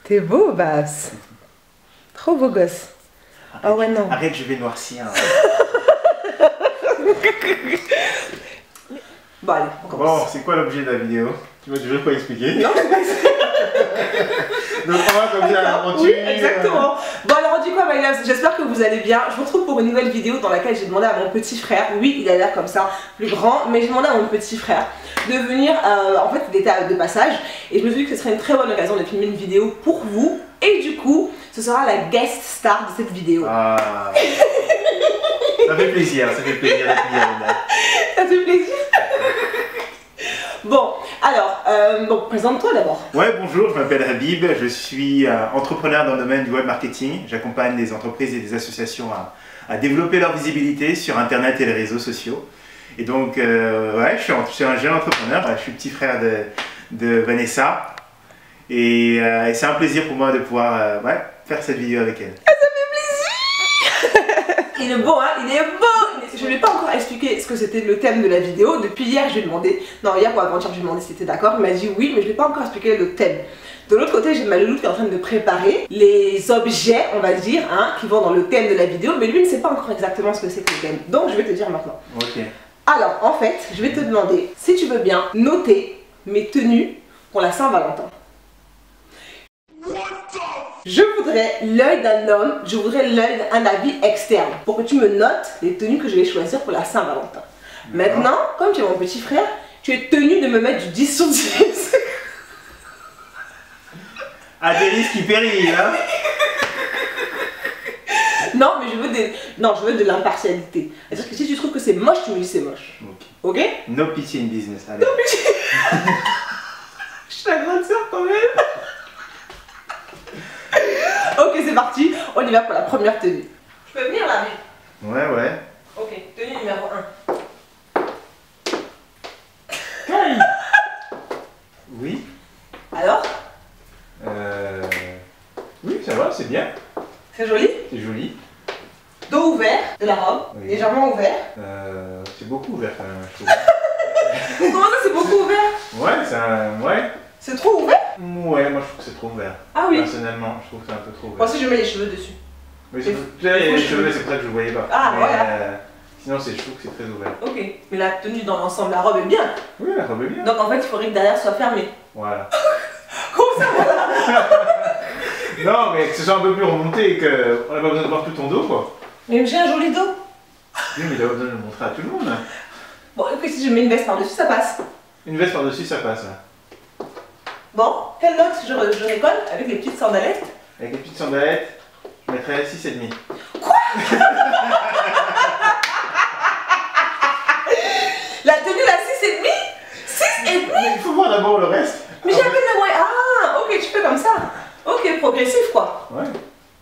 T'es beau, Babs. Trop beau gosse. Ah ouais, non. Arrête, je vais noircir. Bon, allez, on commence. Bon, c'est quoi l'objet de la vidéo? Tu vas toujours pas expliquer? Non, c'est pas ça. Donc on va comme ça, on Oui, tue. exactement. Bon, alors on dit quoi, my loves? J'espère que vous allez bien. Je vous retrouve pour une nouvelle vidéo dans laquelle j'ai demandé à mon petit frère, oui, il a l'air comme ça, plus grand, mais j'ai demandé à mon petit frère de venir, en fait, il était de passage, et je me suis dit que ce serait une très bonne occasion de filmer une vidéo pour vous, et du coup, ce sera la guest star de cette vidéo. Ah. Ça fait plaisir, ça fait plaisir. Ça fait plaisir. Bon, alors, présente-toi d'abord. Ouais, bonjour, je m'appelle Habib, je suis entrepreneur dans le domaine du web marketing. J'accompagne des entreprises et des associations à développer leur visibilité sur Internet et les réseaux sociaux. Et donc, ouais, je suis un jeune entrepreneur, je suis petit frère de Vanessa. Et c'est un plaisir pour moi de pouvoir faire cette vidéo avec elle. Ah, ça fait plaisir. Il est beau, hein, il est beau. Je ne lui ai pas encore expliqué ce que c'était le thème de la vidéo. Depuis hier, je lui ai demandé, non, hier ou avant-hier, je lui ai demandé si c'était d'accord. Il m'a dit oui, mais je ne lui ai pas encore expliqué le thème. De l'autre côté, j'ai ma louloute qui est en train de préparer les objets, on va dire, hein, qui vont dans le thème de la vidéo, mais lui ne sait pas encore exactement ce que c'est que le thème. Donc, je vais te dire maintenant. Ok. Alors, en fait, je vais te demander, si tu veux bien, noter mes tenues pour la Saint-Valentin. Je voudrais l'œil d'un homme, je voudrais l'œil d'un avis externe pour que tu me notes les tenues que je vais choisir pour la Saint-Valentin. Maintenant, comme tu es mon petit frère, tu es tenu de me mettre du 10 sur 10. À des risques qui périllent, hein. Non, mais je veux de l'impartialité. C'est-à-dire que si tu trouves que c'est moche, tu me dis c'est moche. Ok? No pity in business, allez. No pity. Je suis la grande sœur quand même. Ok, c'est parti, on y va pour la première tenue. Je peux venir là, mais... Ouais. Ok, tenue numéro 1. Hey. Oui. Alors? Oui, ça va, c'est bien. C'est joli? C'est joli. Dos ouvert de la robe, Oui. légèrement ouvert. C'est beaucoup ouvert quand même, je trouve. Comment ça, c'est beaucoup ouvert? Ouais, c'est un... Ouais. C'est trop ouvert? Ouais, moi je trouve que c'est trop ouvert. Ah oui? Personnellement, je trouve que c'est un peu trop ouvert. Moi aussi, je mets les cheveux dessus. Oui, les cheveux, c'est pour ça que je ne voyais pas. Ah, mais, voilà. Sinon, je trouve que c'est très ouvert. Ok, mais la tenue dans l'ensemble, la robe est bien. Oui, la robe est bien. Donc en fait, il faudrait que derrière soit fermé. Voilà. Comment ça, voilà? Non, mais que ce soit un peu plus remonté et qu'on n'a pas besoin de voir tout ton dos, quoi. Mais j'ai un joli dos. Oui, mais il a pas besoin de le montrer à tout le monde. Bon, et puis si je mets une veste par-dessus, ça passe. Une veste par-dessus, ça passe. Bon, quelle note je récolte avec les petites sandalettes? Avec les petites sandalettes, je mettrais 6,5. Quoi? La tenue, la 6,5? 6,5? Mais il faut voir d'abord le reste. Mais j'ai à peine la moyenne. Ah, ok, tu fais comme ça. Ok, progressif quoi. Ouais.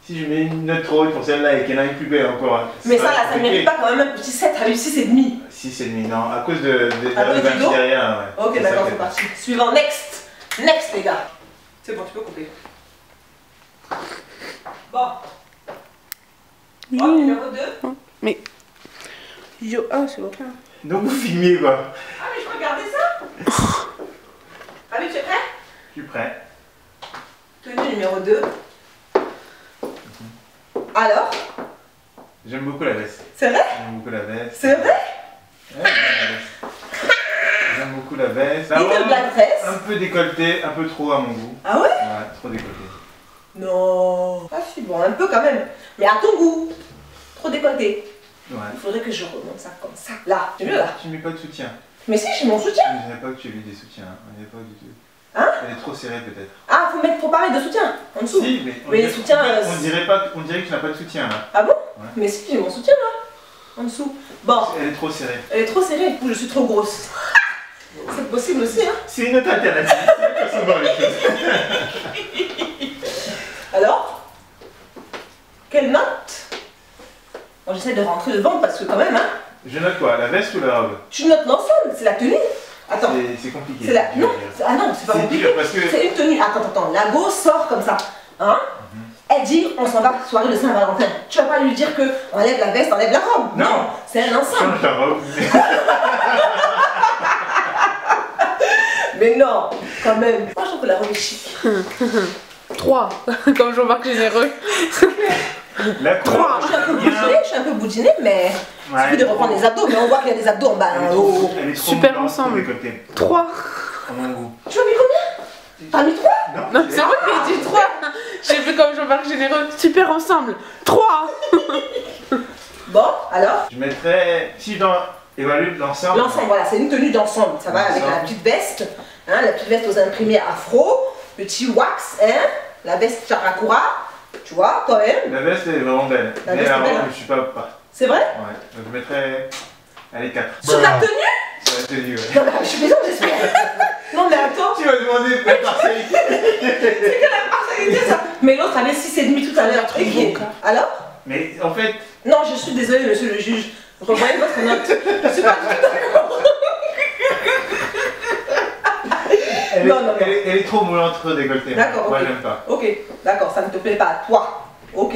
Si je mets une note trop haute pour celle-là et qu'il y en a une plus belle encore. Mais ça, là, ça ne mérite pas quand même un petit 7 avec 6,5. 6,5, non, à cause de À cause du dos derrière, ouais. Ok, d'accord, c'est parti. Suivant, next. Next, les gars. C'est bon, tu peux couper. Bon. Oh, numéro 2. Mais. Yo, ah, c'est ok. Donc vous filmiez quoi. Ah, mais je peux regarder ça. Allez, tu es prêt? Je suis prêt. Tenue numéro 2. Alors? J'aime beaucoup la veste. C'est vrai? J'aime beaucoup la veste. C'est vrai? Ouais, j'aime beaucoup la veste. Il te la veste? Un peu décolleté, un peu trop à mon goût. Ah ouais? Ouais, trop décolleté. Non. Ah si, bon, un peu quand même. Mais à ton goût. Trop décolleté. Ouais. Il faudrait que je remonte ça comme ça. Là, c'est mieux là. Tu mets pas de soutien. Mais si, j'ai mon soutien. Je dirais pas que tu as mis des soutiens. On n'est pas du tout. Hein? Elle est trop serrée peut-être. Ah, faut pas mettre de soutien en dessous. Si, mais les soutiens. On dirait que tu n'as pas de soutien là. Ah bon? Ouais. Mais si, j'ai mon soutien là. En dessous. Bon. Elle est trop serrée. Elle est trop serrée. Ou je suis trop grosse. C'est possible aussi, hein. C'est une autre alternative. C'est pas voir les choses. Alors? Quelle note? Bon, j'essaie de rentrer dedans parce que quand même, hein. Je note quoi? La veste ou la robe? Tu notes l'ensemble, c'est la tenue. Attends. C'est compliqué. C'est la... Non, ah non, c'est pas compliqué. Parce que... C'est une tenue. Attends. La go sort comme ça. Hein? Elle dit, on s'en va soirée de Saint-Valentin. Tu vas pas lui dire que enlève la veste, enlève la robe. Non, c'est un ensemble. Change ta robe. Mais non, quand même. Moi, je trouve que la robe est chic. 3. Comme Jean-Marc Généreux. La couleur, Je suis un peu boudinée, mais il suffit de reprendre les abdos, mais on voit qu'il y a des abdos en bas. elle est En trop, haut. elle est trop Super moulante pour ensemble. décolleter. 3. À mon goût. Tu as mis combien? T'as mis 3? Non, c'est vrai que j'ai dit 3. J'ai fait comme Jean-Marc Généreux. Super ensemble. 3. Bon, alors? Je mettrais, si je dois évaluer l'ensemble. L'ensemble, voilà, c'est une tenue d'ensemble. Ça va avec la petite veste, hein, la petite veste aux imprimés afro, petit wax, hein, la veste Charakura, tu vois, quand même. La veste est vraiment belle. La Mais veste est la robe, belle, hein. je suis pas. C'est vrai? Ouais, donc je mettrais. Allez, 4. Sur la tenue? Sur la tenue, ouais. Non, mais je suis désolée, j'espère. Non, mais attends, Tu m'as demandé la partialité. c'est que la partialité, ça. Mais l'autre avait 6,5 tout à l'heure. Et qui est? Alors? Mais en fait, Non, je suis désolée, monsieur le juge. Revoyez votre note. Je suis pas du tout d'accord. Non, non, non. elle est trop moulante décolletée. D'accord, Moi, ok. j'aime pas. Ok, d'accord, ça ne te plaît pas. Toi, ok.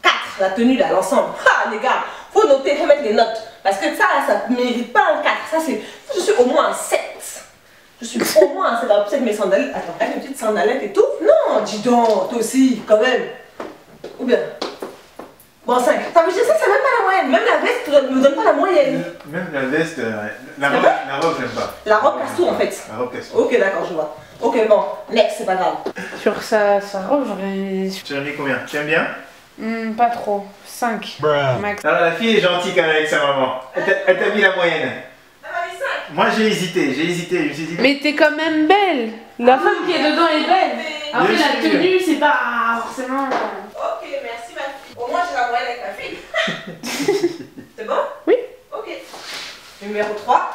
4, la tenue là, l'ensemble. Ah, les gars, faut noter, faut mettre les notes. Parce que ça, là, ça ne mérite pas un 4. Ça, c'est. Je suis au moins un 7. Je suis au moins un 7. Alors, peut-être mes sandales. Attends, avec une petite sandalette et tout. Non, dis donc, toi aussi, quand même. Ou bien. Bon, 5. Ça veut dire ça, c'est même pas la moyenne. Même la veste ne me donne pas la moyenne. Même la veste, la C'est robe, j'aime pas. La robe casse tout en fait. La robe casse tout. Ok, d'accord, je vois. Ok, bon, next, c'est pas grave. Sur sa robe, j'aurais. Tu as mis combien? Tu aimes bien? Pas trop. 5. Max. Alors, la fille est gentille quand même avec sa maman. Elle t'a mis la moyenne. Elle m'a mis 5. Moi, j'ai hésité. Je me suis dit. Mais t'es quand même belle. La femme qui est dedans est belle. Après, Bien la sûr. tenue, c'est pas forcément. Ok, merci ma fille. Au moins, j'ai la moyenne avec ma fille. C'est bon? Oui. Ok. Numéro 3.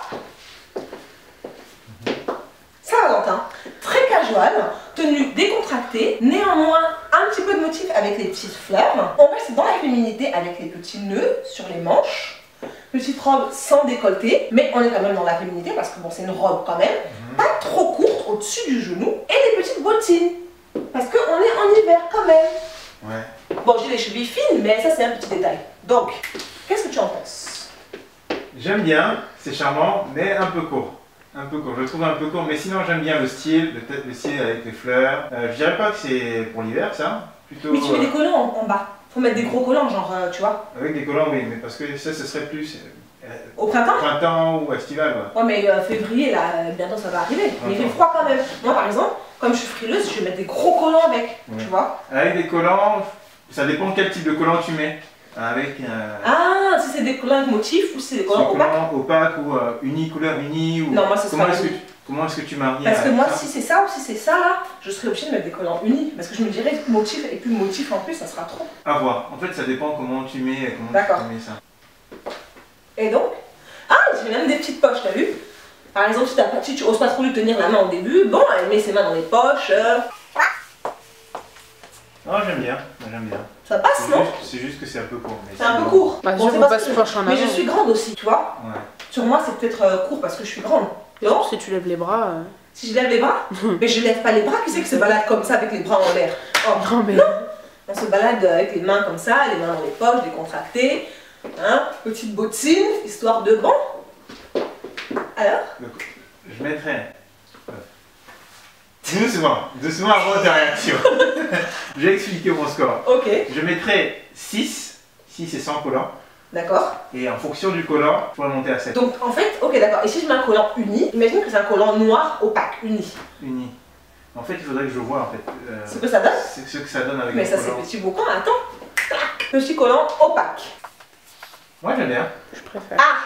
Saint-Valentin. Très casual, tenue décontractée, néanmoins un petit peu de motif avec les petites fleurs. On reste dans la féminité avec les petits nœuds sur les manches. Petite robe sans décolleté, mais on est quand même dans la féminité parce que bon, c'est une robe quand même. Pas trop courte au-dessus du genou. Et les petites bottines. Parce qu'on est en hiver quand même. Ouais. Bon, j'ai les chevilles fines, mais ça c'est un petit détail. Donc, qu'est-ce que tu en penses? J'aime bien, c'est charmant, mais un peu court. Un peu court, je le trouve un peu court, mais sinon j'aime bien le style avec les fleurs. Je dirais pas que c'est pour l'hiver ça, plutôt Mais tu mets des collants en bas. Faut mettre des gros collants, genre, tu vois. avec des collants, oui, mais parce que ça, ce serait plus Au printemps? printemps ou estival. Ouais. Ouais, mais février, là, bientôt ça va arriver. Mais il fait froid quand même. Moi, par exemple, comme je suis frileuse, je vais mettre des gros collants avec, tu vois. Avec des collants, ça dépend quel type de collant tu mets. Avec Ah, si c'est des collants avec motif ou si c'est des collants opaques. opaque ou uni, couleur uni ou... Non, moi, ce comment sera est-ce que uni. comment est-ce que tu maries Parce que avec moi, ça si c'est ça ou si c'est ça, là, je serais obligée de mettre des collants unis. Parce que je me dirais motif et puis motif en plus, ça sera trop. À voir. En fait, ça dépend comment tu mets, D'accord. tu mets ça. Et donc, ah, j'ai même des petites poches, t'as vu? Par exemple, si tu oses pas trop lui tenir la main au début, bon, elle met ses mains dans les poches. Non, j'aime bien. Ça passe, non? C'est juste que c'est un peu court. mais C'est un peu bon. court. Bah, Bon, je c'est vois parce pas que ce poche en mais je avant. suis grande aussi, tu vois. Ouais. Sur moi, c'est peut-être court parce que je suis grande. Non? Si tu lèves les bras. Si je lève les bras, mais je lève pas les bras, qui c'est qui se balade comme ça avec les bras en l'air? Oh, Non, mais. on se balade avec les mains comme ça, les mains dans les poches, décontractées, hein, petite bottine, histoire de bon. Alors? Donc, je mettrais. Doucement avant ta réaction. Je vais expliquer mon score. Ok, Je mettrais 6. 6 et 100 collants. d'accord. Et en fonction du collant, je pourrais monter à 7. Donc en fait, ok d'accord, et si je mets un collant uni, imagine que c'est un collant noir opaque, uni. Uni. En fait, il faudrait que je vois en fait. Ce que ça donne? C'est ce que ça donne avec Mais le ça collant. c'est petit boucan, attends. Tac, petit collant opaque. Moi j'aime bien. Je préfère. Ah,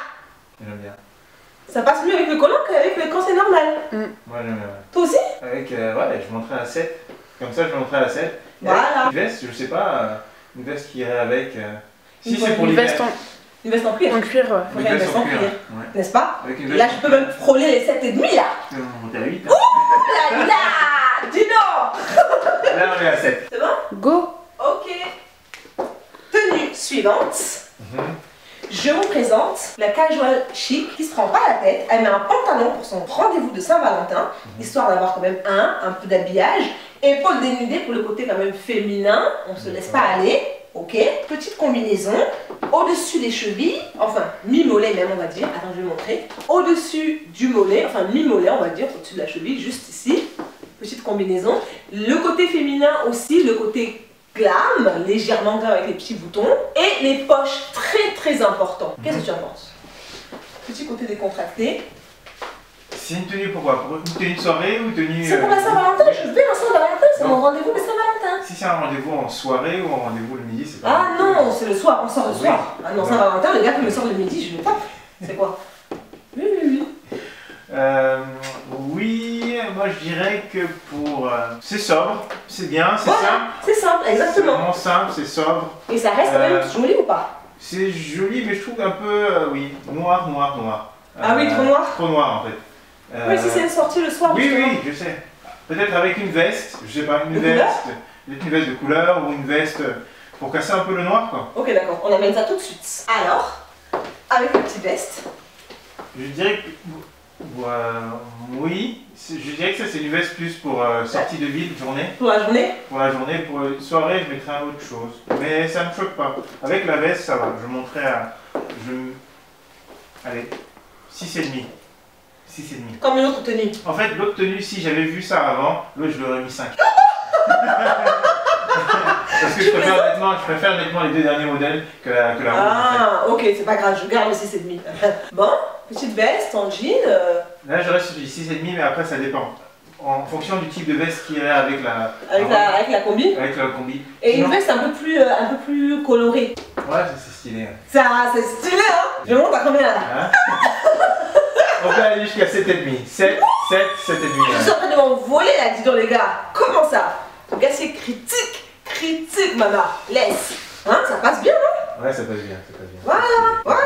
J'aime bien. ça passe mieux avec le collant qu'avec le quand c'est normal. Moi j'aime bien. Ouais. Toi aussi? Avec, ouais, je monterais à 7. Comme ça, je monterais à 7. Et Voilà. avec une veste, je sais pas, une veste qui irait avec. Si Une c'est pour Une l'hiver. veste Une veste en cuir, en cuir, ouais. faut faire une veste en cuir, Ouais. n'est-ce pas? Avec une Et là veste je peux même frôler les 7,5 là. On va monter à 8. Là, là, dis donc. Là, on est à 7. C'est bon? Go! Ok. Tenue suivante. Je vous présente la casual chic qui se prend pas la tête. Elle met un pantalon pour son rendez-vous de Saint-Valentin, histoire d'avoir quand même un peu d'habillage. Épaules dénudées pour le côté quand même féminin. On se laisse pas aller. Ok. Petite combinaison. Au-dessus des chevilles, enfin mi-mollet même on va dire. Attends, je vais montrer. Au-dessus du mollet, enfin mi-mollet on va dire, au-dessus de la cheville, juste ici. petite combinaison. Le côté féminin aussi, le côté glam, légèrement glam avec les petits boutons. Et les poches, très important. Qu'est-ce que tu en penses? Petit côté décontracté. C'est une tenue pourquoi? Pour une tenue de soirée ou une tenue... C'est pour la Saint-Valentin, je vais à Saint-Valentin, c'est mon rendez-vous de Saint-Valentin. Si c'est un rendez-vous en soirée ou un rendez-vous le midi, c'est pas... Ah non, c'est le soir, on sort le Oui. soir. Ah non, Ouais. Saint-Valentin, le gars qui me sort le midi, je le tape. C'est quoi? Oui. Oui, moi je dirais que pour... c'est sobre, c'est bien, c'est simple. C'est simple, C'est exactement. vraiment simple, c'est sobre. Et ça reste quand même joli ou pas? C'est joli, mais je trouve un peu, oui, noir. Ah oui, trop noir? Trop noir en fait. Oui, si c'est une sortie le soir, Oui, justement. oui, je sais. Peut-être avec une veste, je sais pas, une De veste. couleur? Peut-être une veste de couleur ou une veste pour casser un peu le noir quoi. Ok, d'accord, on amène ça tout de suite. Alors, avec une petite veste. Je dirais que... oui, je dirais que ça c'est une veste plus pour sortie de ville, journée. Pour la journée? Pour la journée, pour une soirée, je mettrais autre chose. Mais ça me choque pas. Avec la veste, ça va. Je monterai à... Allez, 6,5. 6,5. Comme une autre tenue. En fait, l'autre tenue, si j'avais vu ça avant, l'autre je l'aurais mis 5. Parce que je préfère nettement les deux derniers modèles que la rouge. Ah, ok, c'est pas grave, je garde le 6,5. Bon, petite veste en jean. Là, je reste sur du 6,5, mais après, ça dépend. En fonction du type de veste qui irait avec la... Avec la combi. Avec la combi. Et Sinon- une veste un peu plus colorée. Ouais, c'est stylé. Ouais. Ça, c'est stylé, hein? Je monte à combien là? Hein On peut aller jusqu'à 7,5. 7, 7,5. Je suis en train de m'envoler là, dis donc les gars. Comment ça? Le gars, c'est critique, maman. Laisse. Hein, ça passe bien, non? Ouais, ça passe bien, ça passe bien. Voilà.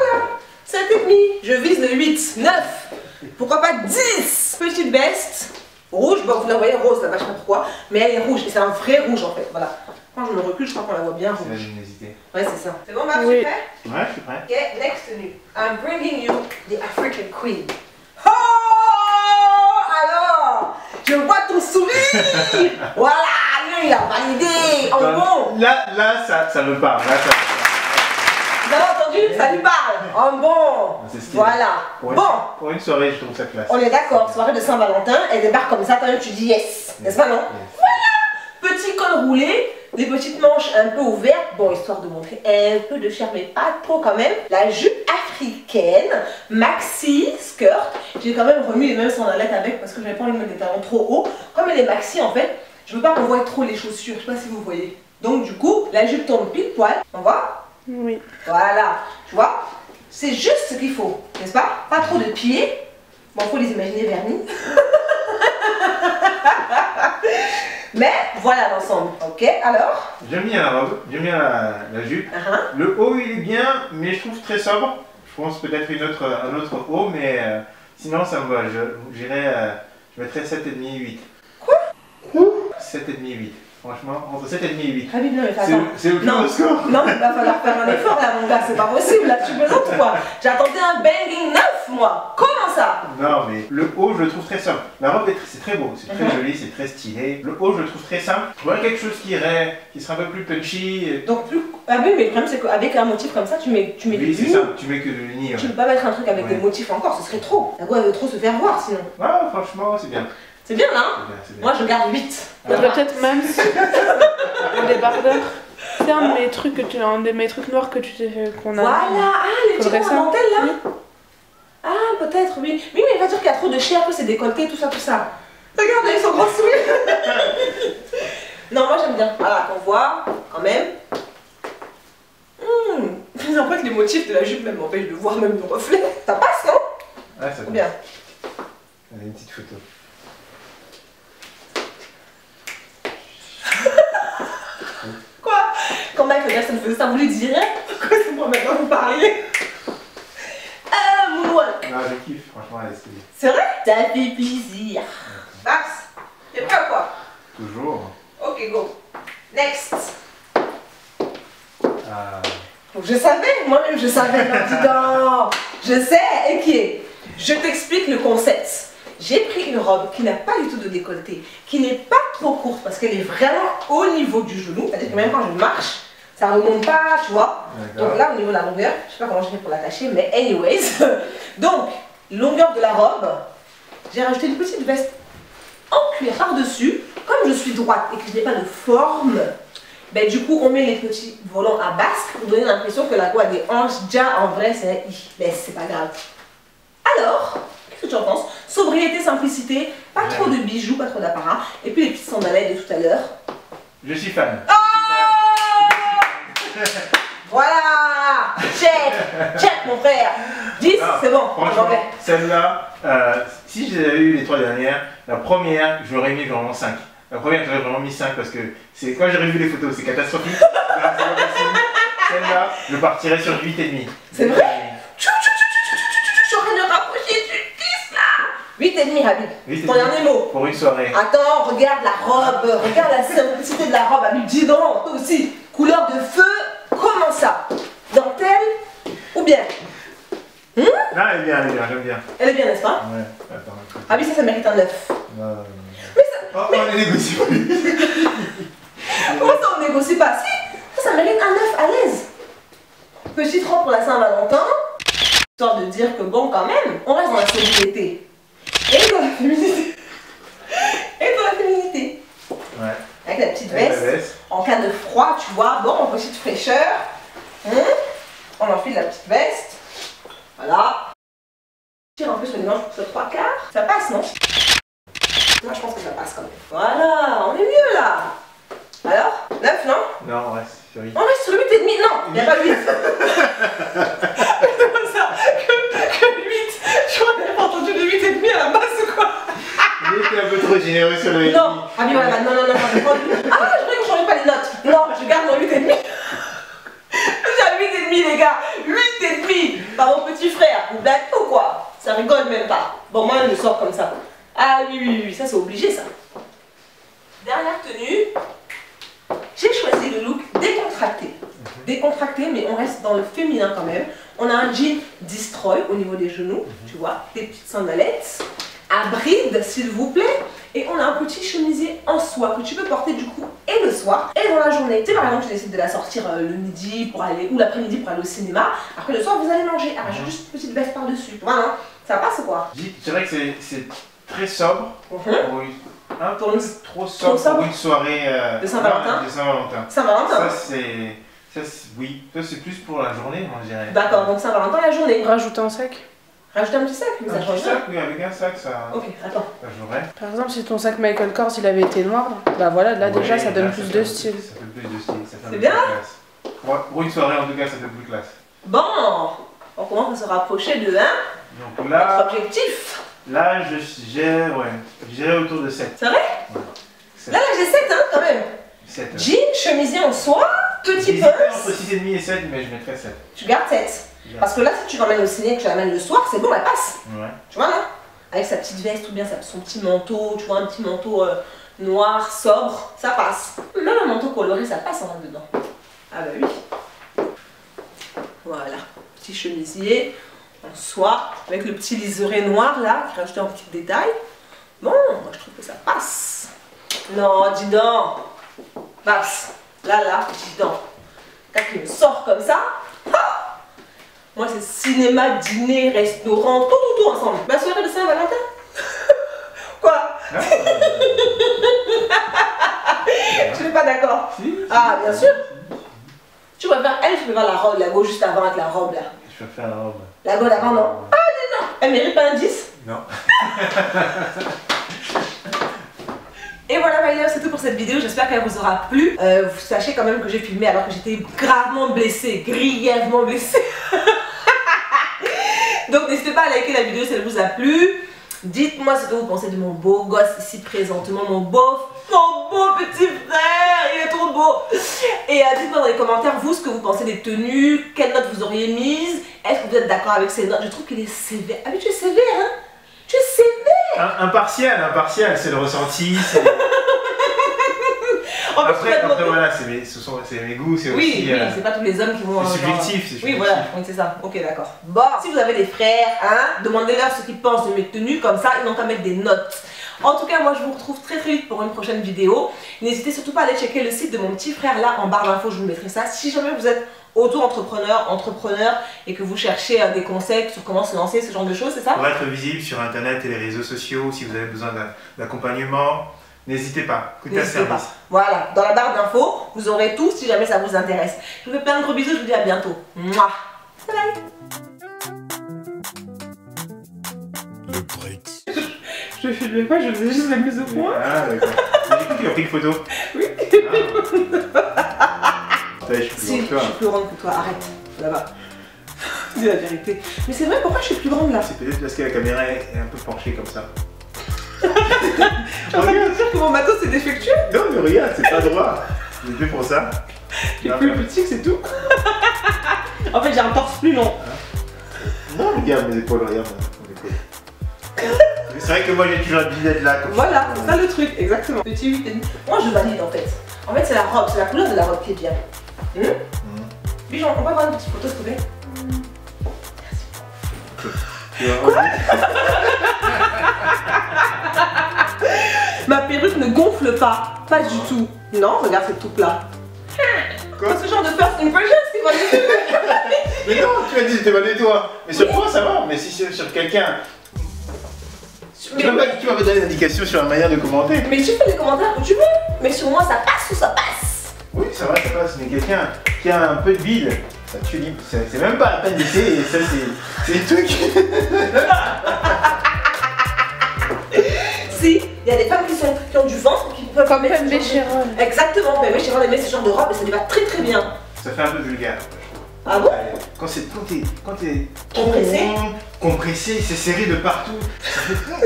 7,5. Je vise le 8, 9. Pourquoi pas 10? Petite veste. Rouge, bon, vous la voyez rose là-bas, je sais pas pourquoi. Mais elle est rouge, et c'est un vrai rouge en fait. Voilà. Quand je me recule, je crois qu'on la voit bien C'est la rouge. luminosité. Ouais, c'est ça. C'est bon, Marc, Oui. tu es prêt? Ouais, je suis prêt. Ok, next tenue. I'm bringing you the African Queen. Oh! Alors, je vois ton sourire. Voilà, lui, il a validé. En bon. Là, ça me parle. Là, ça... Vous avez entendu? Ça lui parle. En bon. C'est stylé. Voilà. Pour une, Bon. pour une soirée, je trouve ça classe. On est d'accord, soirée de Saint-Valentin, elle débarque comme ça, tu dis yes. N'est-ce pas, non? Petit col roulé, des petites manches un peu ouvertes, bon, histoire de montrer un peu de chair, mais pas trop quand même. La jupe africaine, maxi, skirt. J'ai quand même remis les mêmes sandalettes avec parce que j'avais pas envie de mettre des talons trop hauts. Comme elle est maxi en fait, je veux pas qu'on voit trop les chaussures, je sais pas si vous voyez. Donc du coup, la jupe tombe pile poil, on voit? Oui. Voilà, tu vois? C'est juste ce qu'il faut, n'est-ce pas? Pas trop de pieds. Bon, faut les imaginer vernis. Mais voilà l'ensemble, ok? Alors? J'aime bien la robe, j'aime bien la jupe. Le haut, il est bien, mais je trouve très sobre. Je pense peut-être un autre haut, mais sinon ça me va. Je mettrais 7,5, 8. Quoi? 7,5, 8. Franchement, entre 7,5 et 8. Habib, non mais attends. C'est le plus Non. haut score. Non, mais il va falloir faire un effort là, mon gars, c'est pas possible, là, tu plaisantes ou quoi? J'attendais un banging 9, moi. Comment ça? Non, mais le haut, je le trouve très simple. La robe, c'est très beau, c'est très joli, c'est très stylé. Le haut, je le trouve très simple. Je vois quelque chose qui serait un peu plus punchy. Donc plus. Ah oui, mais le problème c'est qu'avec un motif comme ça, tu mets Oui, du c'est uni. ça, tu mets que de l'uni. Tu peux pas mettre un truc avec Ouais. des motifs encore, ce serait trop. La go elle veut trop se faire voir sinon. Ouais, franchement, c'est bien. C'est bien là, hein? C'est bien, c'est bien. Moi je garde 8. Faudrait peut-être même le débardeur. C'est un de mes trucs mes trucs noirs que tu t'es fait qu'on a. Voilà, ah les petits Faudrait ronds ça. en dentelle là. Oui. Ah peut-être, oui. Oui, mais il va dire qu'il y a trop de chair, que c'est décolleté, tout ça, tout ça. Regarde, avec son gros sourire. Non, moi j'aime bien. Voilà, qu'on voit quand même. En fait, les motifs de la jupe même m'empêchent de voir même le reflet. Ça passe, non? Ouais, ça Bien. Allez, une petite photo. Quoi? Quand Michael Jackson faisait ça, vous lui direz? Pourquoi c'est moi maintenant vous parlez? Moonwalk. Non, je kiffe, franchement, elle est stylée. C'est vrai? Ça fait plaisir. Max, t'es prêt ou quoi? Toujours. Ok, go. Next. Donc je savais, moi-même je savais, non, dis donc. Je sais, et qui est? Je t'explique le concept. J'ai pris une robe qui n'a pas du tout de décolleté, qui n'est pas trop courte parce qu'elle est vraiment au niveau du genou. C'est-à-dire que même quand je marche, ça ne remonte pas, tu vois. Donc là, au niveau de la longueur, je ne sais pas comment je fais pour l'attacher, mais anyways. Donc, longueur de la robe, j'ai rajouté une petite veste en cuir par-dessus. Comme je suis droite et que je n'ai pas de forme, ben, du coup, on met les petits volants à basque pour donner l'impression que la peau a des hanches. Déjà, en vrai, c'est pas grave. Alors, qu'est-ce que tu en penses? Sobriété, simplicité, pas trop de bijoux, pas trop d'apparat. Et puis les petites sandalettes de tout à l'heure. Je suis fan. Oh voilà. Check. Check, mon frère. 10, c'est bon. Franchement, celle-là, si j'avais eu les 3 dernières, la première, j'aurais mis vraiment 5. La première, j'aurais vraiment mis 5 parce que c'est quand j'ai revu les photos, c'est catastrophique. Celle-là, je partirais sur 8,5. C'est vrai? Je suis en train de rapprocher du 10 là. 8,5, Habib. Ton dernier mot. Pour une soirée. Attends, regarde la robe, regarde la simplicité de la robe, Habib. Dis donc, toi aussi. Couleur de feu, comment ça? Dentelle ou bien? Ah, elle est bien, j'aime bien. Elle est bien, n'est-ce pas? Ouais, attends. Habib, ça mérite un 9. Non. Mais ça. Oh, on est négocié. Comment ça, on négocie pas? Si, ça mérite un 9 à l'aise. Petite robe pour la Saint-Valentin, histoire de dire que bon, quand même, on reste dans la sobriété. Et dans la féminité. Ouais. Avec la petite veste. En cas de froid, tu vois, bon, en petite fraîcheur. On enfile la petite veste. Voilà. Tire un peu sur les manches pour ce 3 quarts. Ça passe, non? Moi, je pense que ça passe quand même. Voilà, on est mieux là. Alors, 9, non? Non, on reste sur 8. On reste sur le 8,5. Non, il n'y a pas le 8. C'est comme ça que 8. Je crois que pas entendu le 8,5 à la base ou quoi? J'ai été un peu trop généreux sur le 8,5. Non, ah oui, voilà, non, je prends le 8. Ah, je croyais que je ne changeais pas les notes. Non, je garde mon 8,5. J'ai un 8,5 les gars. 8,5 par mon petit frère. Vous blaguez ou quoi? Ça rigole même pas. Bon, moi, je le sors comme ça. Ah oui, ça c'est obligé ça. Dernière tenue. J'ai choisi le look décontracté. Décontracté, mais on reste dans le féminin quand même. On a un jean destroy au niveau des genoux, tu vois, des petites sandalettes, à bride s'il vous plaît, et on a un petit chemisier en soie que tu peux porter du coup et le soir et dans la journée. Tu sais, par exemple, tu décides de la sortir le midi pour aller, ou l'après-midi pour aller au cinéma. Après le soir, vous allez manger. Ah, j'ai juste une petite veste par-dessus. Voilà, ça passe ou quoi? C'est vrai que c'est très sobre. Un peu trop sobre pour une soirée de Saint-Valentin. Saint-Valentin. Oui. Ça c'est plus pour la journée, moi je dirais. D'accord, donc Saint-Valentin la journée. Rajoute un sac. Rajoute un petit sac, mais ça change rien. Oui, avec un sac, ça. Ok, attends. Ça jouerait. Par exemple, si ton sac Michael Kors il avait été noir, bah voilà, là déjà ça donne plus de style. Ça fait plus de style. C'est bien. Pour une soirée en tout cas, ça fait plus classe. Bon, on commence à se rapprocher de 1. Donc là. Notre objectif. Là, j'irais autour de 7. C'est vrai? Ouais. Là, j'ai 7, hein, quand même. 7. Jean, chemisier en soie, petit pince. pince. Entre 6,5 et 7, mais je mettrais 7. Tu gardes 7. Parce que là, si tu l'emmènes au ciné et que tu l'amènes le soir, c'est bon, elle passe. Ouais. Tu vois, non? Avec sa petite veste ou bien son petit manteau, tu vois, un petit manteau noir, sobre, ça passe. Même un manteau coloré, ça passe en dedans. Ah bah oui. Voilà, petit chemisier en soie, avec le petit liseré noir là, qui rajoute un petit détail. Bon, moi je trouve que ça passe. Non, dis donc. Passe. Là, dis donc. Quand il me sort comme ça, ah, moi c'est cinéma, dîner, restaurant, tout ensemble. Ma soirée de Saint-Valentin. Quoi? Tu n'es pas d'accord? Si. Ah, bien sûr. Tu vas faire elle, tu peux faire la robe, la go juste avant avec la robe là. Je vais faire la robe. La go d'avant, non? Ah, non. Elle mérite pas un 10? Non. Et voilà, my love, c'est tout pour cette vidéo. J'espère qu'elle vous aura plu. Vous sachez quand même que j'ai filmé alors que j'étais gravement blessée, grièvement blessée. Donc n'hésitez pas à liker la vidéo si elle vous a plu. Dites-moi ce que vous pensez de mon beau gosse ici présentement, mon beau petit frère, il est trop beau. Et dites-moi dans les commentaires, vous, ce que vous pensez des tenues, quelle note vous auriez mise, est-ce que vous êtes d'accord avec ces notes? Je trouve qu'il est sévère. Ah mais tu es sévère, hein? Tu es sévère. Impartial, c'est le ressenti. Après voilà, c'est mes goûts, c'est aussi... Oui, c'est pas tous les hommes qui vont... C'est subjectif, Oui, voilà, c'est ça. Ok, d'accord. Bon, si vous avez des frères, hein, demandez-leur ce qu'ils pensent de mes tenues, comme ça, ils n'ont qu'à mettre des notes. En tout cas, moi, je vous retrouve très vite pour une prochaine vidéo. N'hésitez surtout pas à aller checker le site de mon petit frère là, en barre d'infos, je vous mettrai ça. Si jamais vous êtes auto-entrepreneur, entrepreneur, et que vous cherchez des conseils sur comment se lancer, ce genre de choses, c'est ça? Pour être visible sur internet et les réseaux sociaux, si vous avez besoin d'accompagnement, n'hésitez pas, écoutez un N'hésitez pas. service. Voilà, dans la barre d'infos, vous aurez tout si jamais ça vous intéresse. Je vous fais plein de gros bisous, je vous dis à bientôt. Mouah. Bye bye. Le Brix. Je filmais pas, je faisais juste la mise au point. Ah d'accord. J'ai cru qu'il a pris une photo. Oui. Je suis plus Si, grand que je toi. suis plus grande que toi, arrête, là-bas. Dis la vérité. Mais c'est vrai, pourquoi je suis plus grande là? C'est peut-être parce que la caméra est un peu penchée comme ça. Je suis en train de me dire que mon matos c'est défectueux. Non mais regarde, c'est pas droit. J'ai fait pour ça. J'ai Non, plus petit que c'est tout. En fait, j'ai un torse plus long. Non, regarde mes épaules, regarde mes épaules. Mais c'est vrai que moi j'ai toujours envie d'être là. Comme Voilà, c'est ça le truc, exactement. Petit 8 et demi. Moi je valide en fait. En fait, c'est la robe, c'est la couleur de la robe qui est bien. Bijon, on peut avoir une petite photo s'il te plaît? Tu vois, Ma perruque ne gonfle pas, pas du tout. Non, regarde, c'est tout plat. Quoi? C'est ce genre de first impression, c'est pas du tout. Mais non, tu m'as dit j'étais mal de toi. Mais sur toi ça va, mais si c'est sur quelqu'un. Tu m'as pas donné d'indication sur la manière de commenter. Mais tu fais les commentaires que tu veux. Mais sur moi, ça passe ou ça passe? Oui, ça va, ça passe, mais quelqu'un qui a un peu de bide, ça tue libre. C'est même pas la peine d'essayer, et ça c'est des trucs. Si, il y a des femmes qui ont du ventre qui peuvent Comme mettre Pembe ce genre de- Chéron. Exactement, Pembe Chéron elle met ce genre de robe et ça lui va très très bien. Ça fait un peu vulgaire. Ah bon? Quand t'es Compressé? compressé, c'est serré de partout.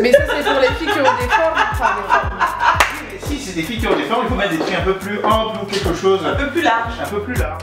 Mais ça, c'est pour les filles qui ont des formes. Enfin, des formes. Si c'est des filles qui ont des formes, il faut mettre des trucs un peu plus amples ou quelque chose Un peu plus large. un peu plus large.